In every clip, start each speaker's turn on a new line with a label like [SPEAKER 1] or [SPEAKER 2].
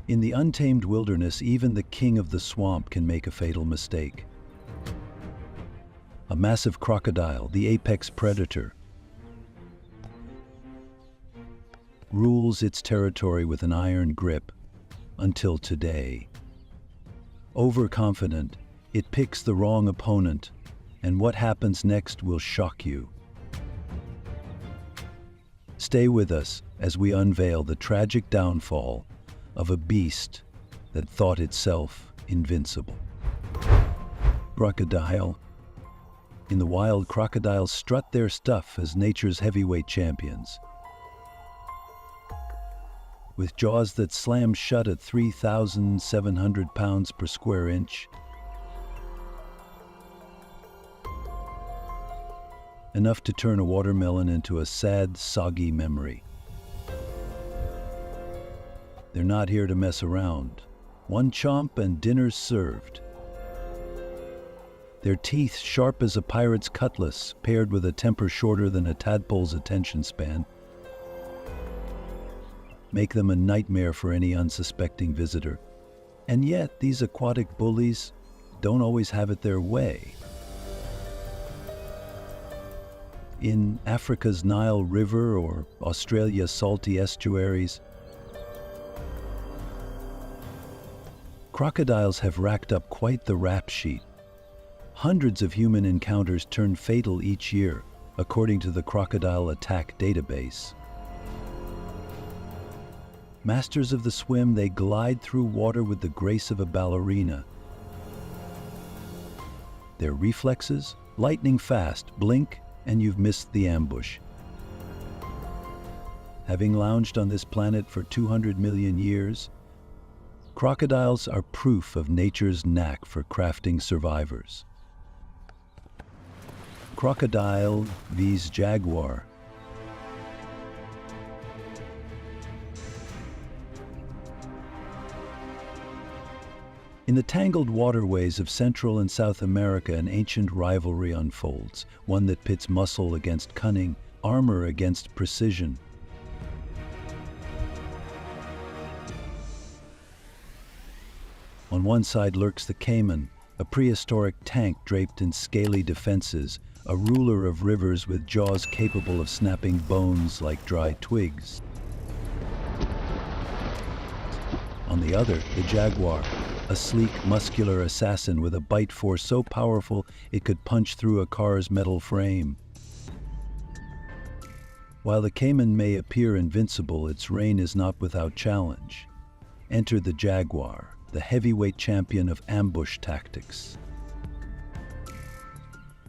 [SPEAKER 1] In the untamed wilderness, even the king of the swamp can make a fatal mistake. A massive crocodile, the apex predator, rules its territory with an iron grip until today. Overconfident, it picks the wrong opponent, and what happens next will shock you. Stay with us as we unveil the tragic downfall of a beast that thought itself invincible. Crocodile. In the wild, crocodiles strut their stuff as nature's heavyweight champions. With jaws that slam shut at 3,700 pounds per square inch, enough to turn a watermelon into a sad, soggy memory. They're not here to mess around. One chomp and dinner's served. Their teeth sharp as a pirate's cutlass, paired with a temper shorter than a tadpole's attention span, make them a nightmare for any unsuspecting visitor. And yet, these aquatic bullies don't always have it their way. In Africa's Nile River or Australia's salty estuaries, crocodiles have racked up quite the rap sheet. Hundreds of human encounters turn fatal each year, according to the Crocodile Attack Database. Masters of the swim, they glide through water with the grace of a ballerina. Their reflexes, lightning fast, blink, and you've missed the ambush. Having lounged on this planet for 200 million years, crocodiles are proof of nature's knack for crafting survivors. Crocodile vs. Jaguar. In the tangled waterways of Central and South America, an ancient rivalry unfolds, one that pits muscle against cunning, armor against precision. On one side lurks the caiman, a prehistoric tank draped in scaly defenses, a ruler of rivers with jaws capable of snapping bones like dry twigs. On the other, the jaguar, a sleek, muscular assassin with a bite force so powerful it could punch through a car's metal frame. While the caiman may appear invincible, its reign is not without challenge. Enter the jaguar, the heavyweight champion of ambush tactics.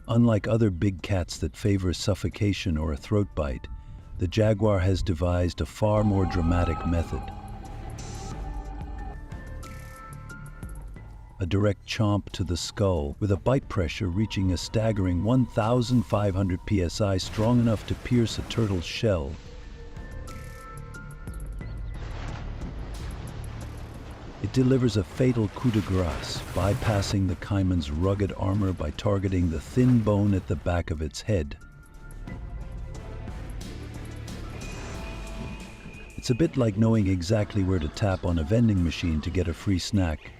[SPEAKER 1] Unlike other big cats that favor suffocation or a throat bite, the jaguar has devised a far more dramatic method. A direct chomp to the skull, with a bite pressure reaching a staggering 1,500 psi, strong enough to pierce a turtle's shell. It delivers a fatal coup de grace, bypassing the caiman's rugged armor by targeting the thin bone at the back of its head. It's a bit like knowing exactly where to tap on a vending machine to get a free snack.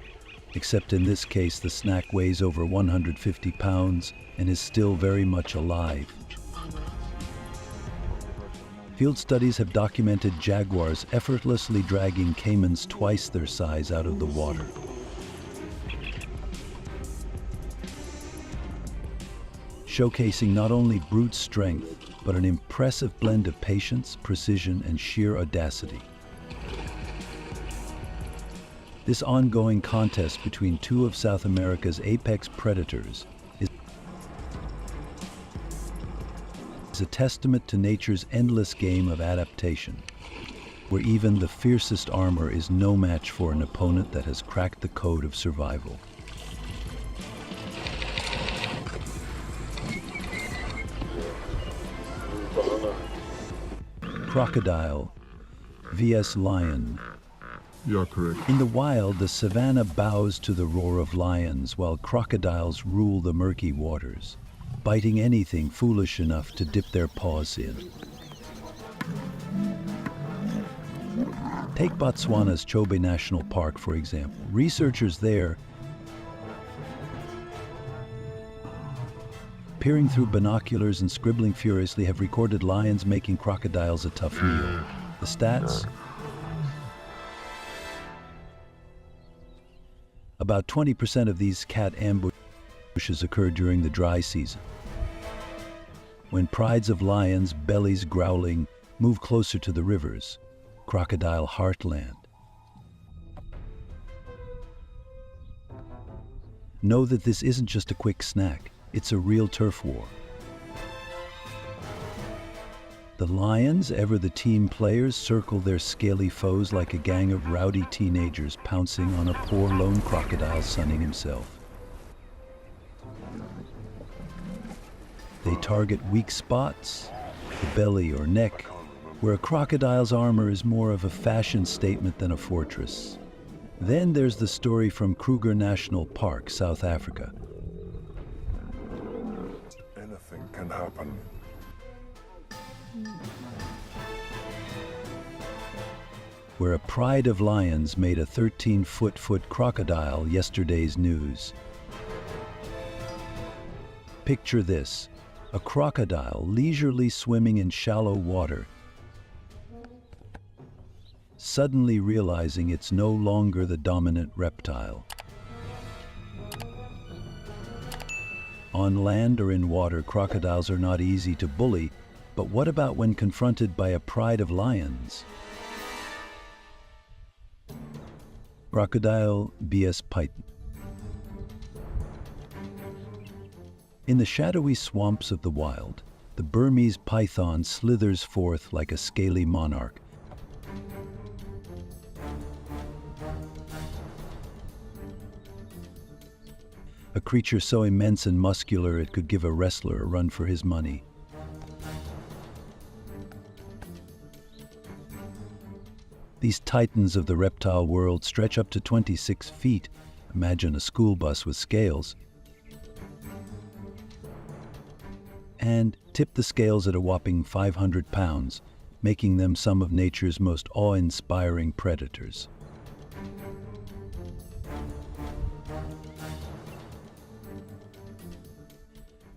[SPEAKER 1] Except in this case, the snack weighs over 150 pounds and is still very much alive. Field studies have documented jaguars effortlessly dragging caimans twice their size out of the water. Showcasing not only brute strength, but an impressive blend of patience, precision, and sheer audacity. This ongoing contest between two of South America's apex predators is a testament to nature's endless game of adaptation, where even the fiercest armor is no match for an opponent that has cracked the code of survival. Crocodile vs. lion.
[SPEAKER 2] You're correct.
[SPEAKER 1] In the wild, the savanna bows to the roar of lions, while crocodiles rule the murky waters, biting anything foolish enough to dip their paws in. Take Botswana's Chobe National Park, for example. Researchers there, peering through binoculars and scribbling furiously, have recorded lions making crocodiles a tough meal. The stats? About 20% of these cat ambushes occur during the dry season, when prides of lions, bellies growling, move closer to the rivers, crocodile heartland. Know that this isn't just a quick snack, it's a real turf war. The lions, ever the team players, circle their scaly foes like a gang of rowdy teenagers pouncing on a poor lone crocodile sunning himself. They target weak spots, the belly or neck, where a crocodile's armor is more of a fashion statement than a fortress. Then there's the story from Kruger National Park, South Africa.
[SPEAKER 2] Anything can happen.
[SPEAKER 1] Where a pride of lions made a 13-foot crocodile yesterday's news. Picture this, a crocodile leisurely swimming in shallow water, suddenly realizing it's no longer the dominant reptile. On land or in water, crocodiles are not easy to bully, but what about when confronted by a pride of lions? Crocodile BS python. In the shadowy swamps of the wild, the Burmese python slithers forth like a scaly monarch. A creature so immense and muscular it could give a wrestler a run for his money. These titans of the reptile world stretch up to 26 feet. Imagine a school bus with scales. And tip the scales at a whopping 500 pounds, making them some of nature's most awe-inspiring predators.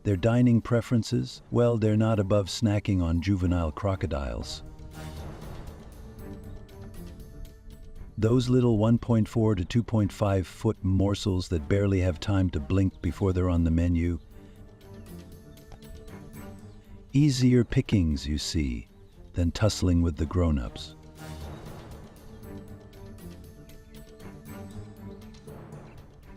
[SPEAKER 1] Their dining preferences? Well, they're not above snacking on juvenile crocodiles. Those little 1.4 to 2.5 foot morsels that barely have time to blink before they're on the menu. Easier pickings, you see, than tussling with the grown-ups.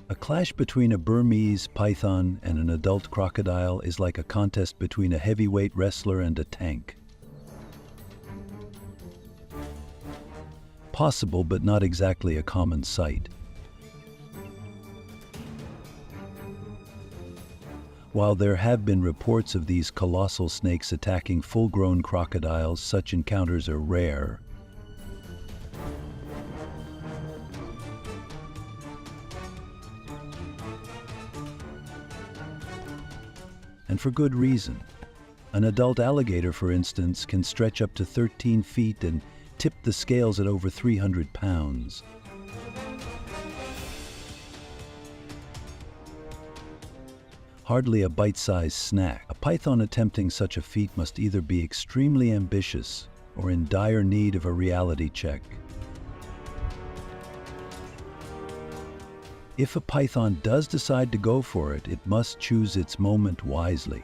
[SPEAKER 1] A clash between a Burmese python and an adult crocodile is like a contest between a heavyweight wrestler and a tank. Possible, but not exactly a common sight. While there have been reports of these colossal snakes attacking full-grown crocodiles, such encounters are rare. And for good reason. An adult alligator, for instance, can stretch up to 13 feet and tip the scales at over 300 pounds. Hardly a bite-sized snack. A python attempting such a feat must either be extremely ambitious or in dire need of a reality check. If a python does decide to go for it, it must choose its moment wisely.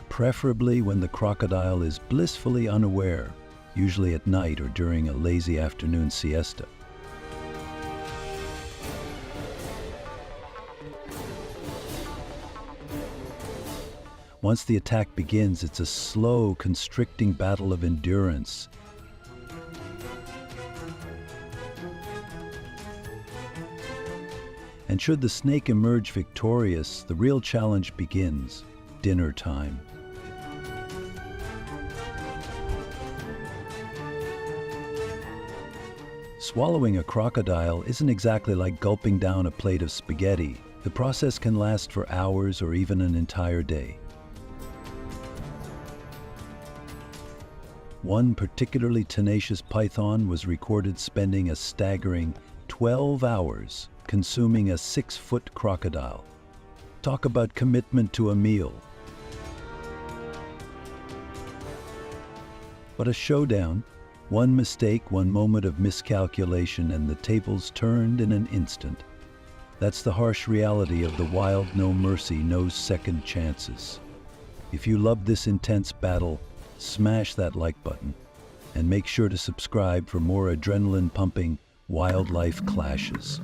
[SPEAKER 1] Preferably when the crocodile is blissfully unaware, usually at night or during a lazy afternoon siesta. Once the attack begins, it's a slow, constricting battle of endurance. And should the snake emerge victorious, the real challenge begins: dinner time. Swallowing a crocodile isn't exactly like gulping down a plate of spaghetti. The process can last for hours or even an entire day. One particularly tenacious python was recorded spending a staggering 12 hours consuming a 6-foot crocodile. Talk about commitment to a meal. But a showdown, one mistake, one moment of miscalculation, and the tables turned in an instant. That's the harsh reality of the wild. No mercy, no second chances. If you love this intense battle, smash that like button and make sure to subscribe for more adrenaline-pumping wildlife clashes.